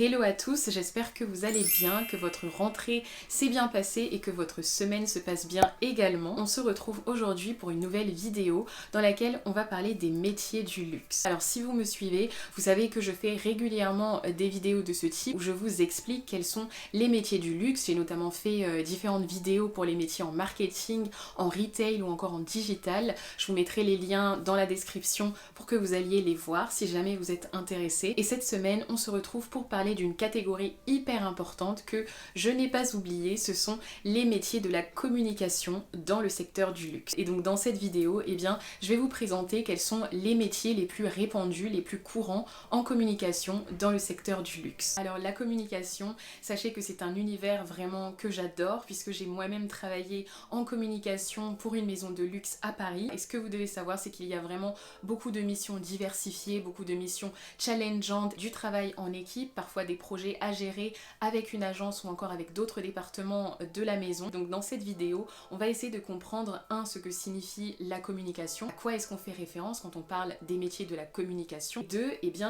Hello à tous, j'espère que vous allez bien, que votre rentrée s'est bien passée et que votre semaine se passe bien également. On se retrouve aujourd'hui pour une nouvelle vidéo dans laquelle on va parler des métiers du luxe. Alors si vous me suivez, vous savez que je fais régulièrement des vidéos de ce type où je vous explique quels sont les métiers du luxe. J'ai notamment fait différentes vidéos pour les métiers en marketing, en retail ou encore en digital. Je vous mettrai les liens dans la description pour que vous alliez les voir si jamais vous êtes intéressés. Et cette semaine, on se retrouve pour parler d'une catégorie hyper importante que je n'ai pas oubliée, ce sont les métiers de la communication dans le secteur du luxe. Et donc dans cette vidéo, je vais vous présenter quels sont les métiers les plus répandus, les plus courants en communication dans le secteur du luxe. Alors la communication, sachez que c'est un univers vraiment que j'adore puisque j'ai moi-même travaillé en communication pour une maison de luxe à Paris. Et ce que vous devez savoir, c'est qu'il y a vraiment beaucoup de missions diversifiées, beaucoup de missions challengeantes, du travail en équipe, parfois des projets à gérer avec une agence ou encore avec d'autres départements de la maison. Donc dans cette vidéo, on va essayer de comprendre ce que signifie la communication, à quoi est-ce qu'on fait référence quand on parle des métiers de la communication,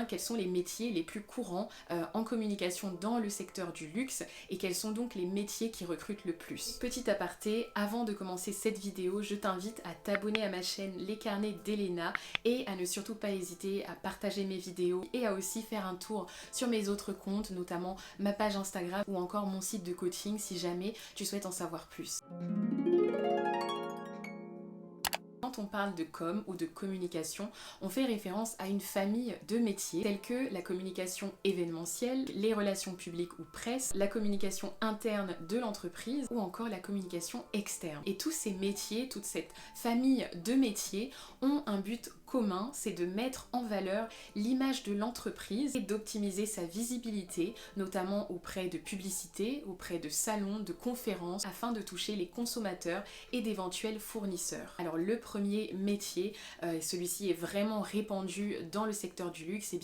quels sont les métiers les plus courants en communication dans le secteur du luxe et quels sont donc les métiers qui recrutent le plus. Petit aparté, avant de commencer cette vidéo, je t'invite à t'abonner à ma chaîne Les Carnets d'Elena et à ne surtout pas hésiter à partager mes vidéos et à aussi faire un tour sur mes autres comptes, notamment ma page Instagram ou encore mon site de coaching si jamais tu souhaites en savoir plus. Quand on parle de com ou de communication, on fait référence à une famille de métiers tels que la communication événementielle, les relations publiques ou presse, la communication interne de l'entreprise ou encore la communication externe. Et tous ces métiers, toute cette famille de métiers ont un but commun, c'est de mettre en valeur l'image de l'entreprise et d'optimiser sa visibilité, notamment auprès de publicités, auprès de salons, de conférences, afin de toucher les consommateurs et d'éventuels fournisseurs. Alors le premier métier, celui-ci est vraiment répandu dans le secteur du luxe,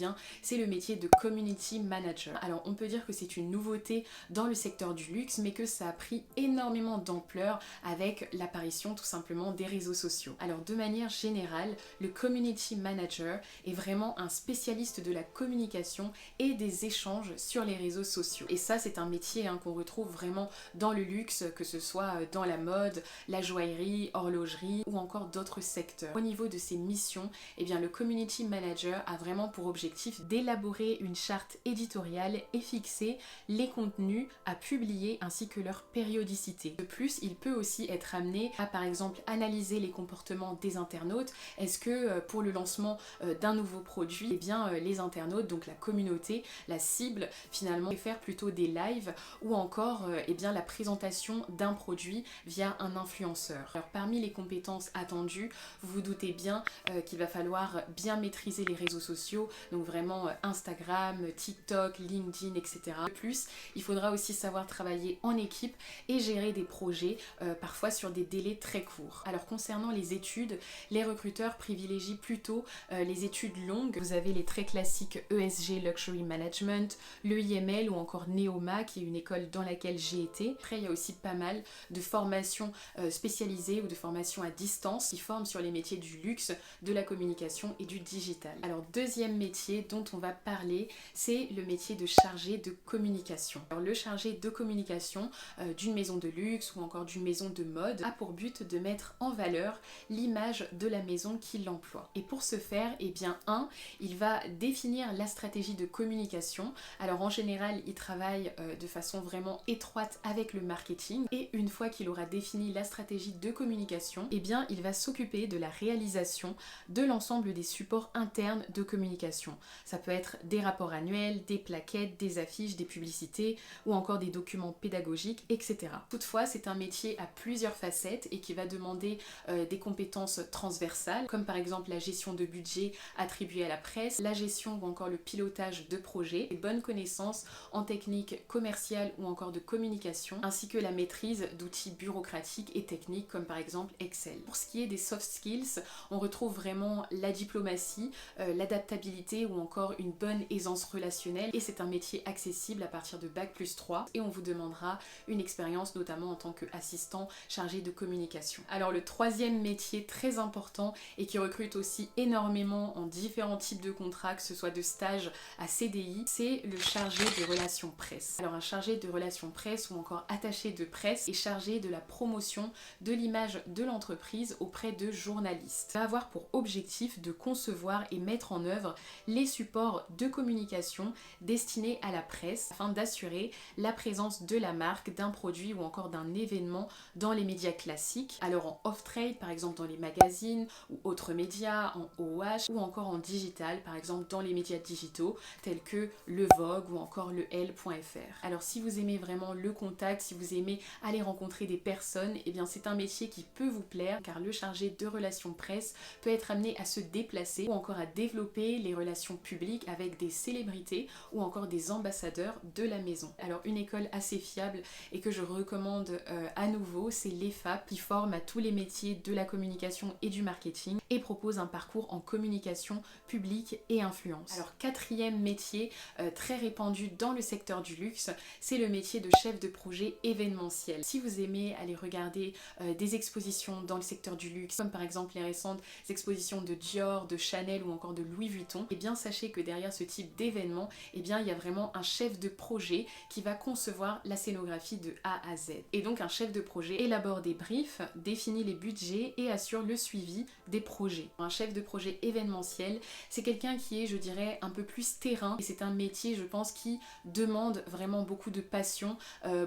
c'est le métier de community manager. Alors on peut dire que c'est une nouveauté dans le secteur du luxe, mais que ça a pris énormément d'ampleur avec l'apparition tout simplement des réseaux sociaux. Alors de manière générale, le community manager est vraiment un spécialiste de la communication et des échanges sur les réseaux sociaux. Et ça, c'est un métier qu'on retrouve vraiment dans le luxe, que ce soit dans la mode, la joaillerie, horlogerie ou encore d'autres secteurs. Au niveau de ses missions, le community manager a vraiment pour objectif d'élaborer une charte éditoriale et fixer les contenus à publier ainsi que leur périodicité. De plus, il peut aussi être amené à par exemple analyser les comportements des internautes. Est-ce que pour le lancement d'un nouveau produit, les internautes, donc la communauté, la cible finalement, préfèrent plutôt des lives ou encore la présentation d'un produit via un influenceur. Alors parmi les compétences attendues, vous vous doutez bien qu'il va falloir bien maîtriser les réseaux sociaux, donc vraiment Instagram, TikTok, LinkedIn, etc. De plus, il faudra aussi savoir travailler en équipe et gérer des projets, parfois sur des délais très courts. Alors concernant les études, les recruteurs privilégient plutôt les études longues. Vous avez les très classiques ESG Luxury Management, le IML ou encore Neoma qui est une école dans laquelle j'ai été. Après il y a aussi pas mal de formations spécialisées ou de formations à distance qui forment sur les métiers du luxe, de la communication et du digital. Alors deuxième métier dont on va parler, c'est le métier de chargé de communication. Alors le chargé de communication d'une maison de luxe ou encore d'une maison de mode a pour but de mettre en valeur l'image de la maison qui l'emploie. Et pour ce faire, il va définir la stratégie de communication. Alors en général, il travaille de façon vraiment étroite avec le marketing et une fois qu'il aura défini la stratégie de communication, il va s'occuper de la réalisation de l'ensemble des supports internes de communication. Ça peut être des rapports annuels, des plaquettes, des affiches, des publicités ou encore des documents pédagogiques, etc. Toutefois, c'est un métier à plusieurs facettes et qui va demander des compétences transversales, comme par exemple la gestion de budget attribué à la presse, la gestion ou encore le pilotage de projets, des bonnes connaissances en technique commerciale ou encore de communication, ainsi que la maîtrise d'outils bureaucratiques et techniques comme par exemple Excel. Pour ce qui est des soft skills, on retrouve vraiment la diplomatie, l'adaptabilité ou encore une bonne aisance relationnelle et c'est un métier accessible à partir de Bac+3 et on vous demandera une expérience notamment en tant qu'assistant chargé de communication. Alors le troisième métier très important et qui recrute aussi aussi énormément en différents types de contrats, que ce soit de stage à CDI, c'est le chargé de relations presse. Alors un chargé de relations presse ou encore attaché de presse est chargé de la promotion de l'image de l'entreprise auprès de journalistes. Ça va avoir pour objectif de concevoir et mettre en œuvre les supports de communication destinés à la presse afin d'assurer la présence de la marque, d'un produit ou encore d'un événement dans les médias classiques. Alors en off-trade, par exemple dans les magazines ou autres médias, en OH ou encore en digital, par exemple dans les médias digitaux tels que le Vogue ou encore le L.fr. Alors si vous aimez vraiment le contact, si vous aimez aller rencontrer des personnes, eh bien c'est un métier qui peut vous plaire car le chargé de relations presse peut être amené à se déplacer ou encore à développer les relations publiques avec des célébrités ou encore des ambassadeurs de la maison. Alors une école assez fiable et que je recommande à nouveau, c'est l'EFAP qui forme à tous les métiers de la communication et du marketing et propose un parcours en communication publique et influence. Alors quatrième métier très répandu dans le secteur du luxe, c'est le métier de chef de projet événementiel. Si vous aimez aller regarder des expositions dans le secteur du luxe, comme par exemple les récentes expositions de Dior, de Chanel ou encore de Louis Vuitton, eh bien sachez que derrière ce type d'événement, eh bien il y a vraiment un chef de projet qui va concevoir la scénographie de A à Z. Et donc un chef de projet élabore des briefs, définit les budgets et assure le suivi des projets. Un chef de projet événementiel, c'est quelqu'un qui est, je dirais, un peu plus terrain et c'est un métier, je pense, qui demande vraiment beaucoup de passion,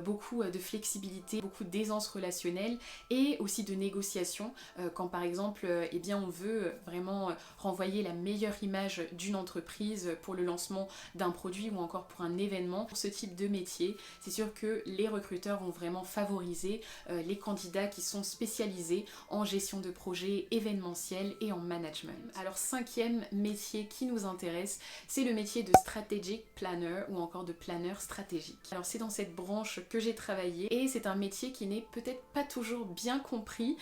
beaucoup de flexibilité, beaucoup d'aisance relationnelle et aussi de négociation quand par exemple eh bien on veut vraiment renvoyer la meilleure image d'une entreprise pour le lancement d'un produit ou encore pour un événement. Pour ce type de métier, c'est sûr que les recruteurs vont vraiment favoriser les candidats qui sont spécialisés en gestion de projets événementiels et en management. Alors cinquième métier qui nous intéresse, c'est le métier de strategic planner ou encore de planeur stratégique. Alors c'est dans cette branche que j'ai travaillé et c'est un métier qui n'est peut-être pas toujours bien compris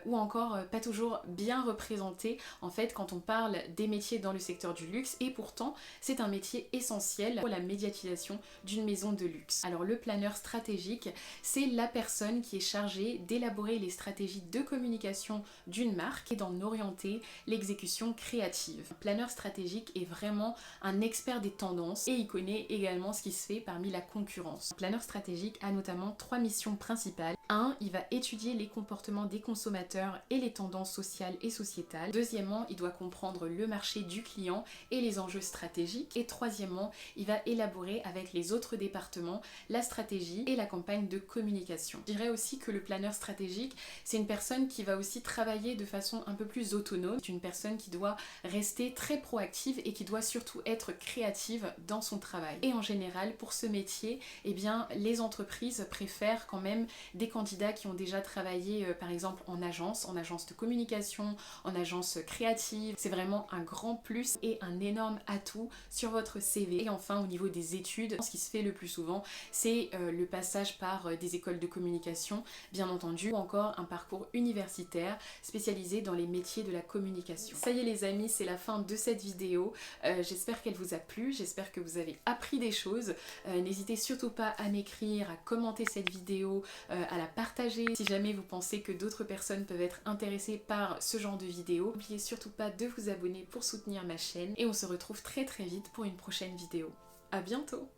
ou encore pas toujours bien représenté en fait quand on parle des métiers dans le secteur du luxe et pourtant c'est un métier essentiel pour la médiatisation d'une maison de luxe. Alors le planeur stratégique, c'est la personne qui est chargée d'élaborer les stratégies de communication d'une marque et d'en orienter l'exécution créative. Le planeur stratégique est vraiment un expert des tendances et il connaît également ce qui se fait parmi la concurrence. Le planeur stratégique a notamment 3 missions principales. 1. Il va étudier les comportements des consommateurs et les tendances sociales et sociétales. Deuxièmement, il doit comprendre le marché du client et les enjeux stratégiques. Et troisièmement, il va élaborer avec les autres départements la stratégie et la campagne de communication. Je dirais aussi que le planeur stratégique, c'est une personne qui va aussi travailler de façon un peu plus autonome. C'est une personne qui doit rester très proactive et qui doit surtout être créative dans son travail. Et en général, pour ce métier, eh bien, les entreprises préfèrent quand même des candidats qui ont déjà travaillé par exemple en agence de communication, en agence créative. C'est vraiment un grand plus et un énorme atout sur votre CV. Et enfin au niveau des études, ce qui se fait le plus souvent, c'est le passage par des écoles de communication, bien entendu, ou encore un parcours universitaire spécialisé dans les métiers de la communication. Ça y est les amis, c'est la fin de cette vidéo. J'espère qu'elle vous a plu, j'espère que vous avez appris des choses. N'hésitez surtout pas à m'écrire, à commenter cette vidéo, à la partager si jamais vous pensez que d'autres personnes peuvent être intéressées par ce genre de vidéo. N'oubliez surtout pas de vous abonner pour soutenir ma chaîne et on se retrouve très très vite pour une prochaine vidéo. À bientôt!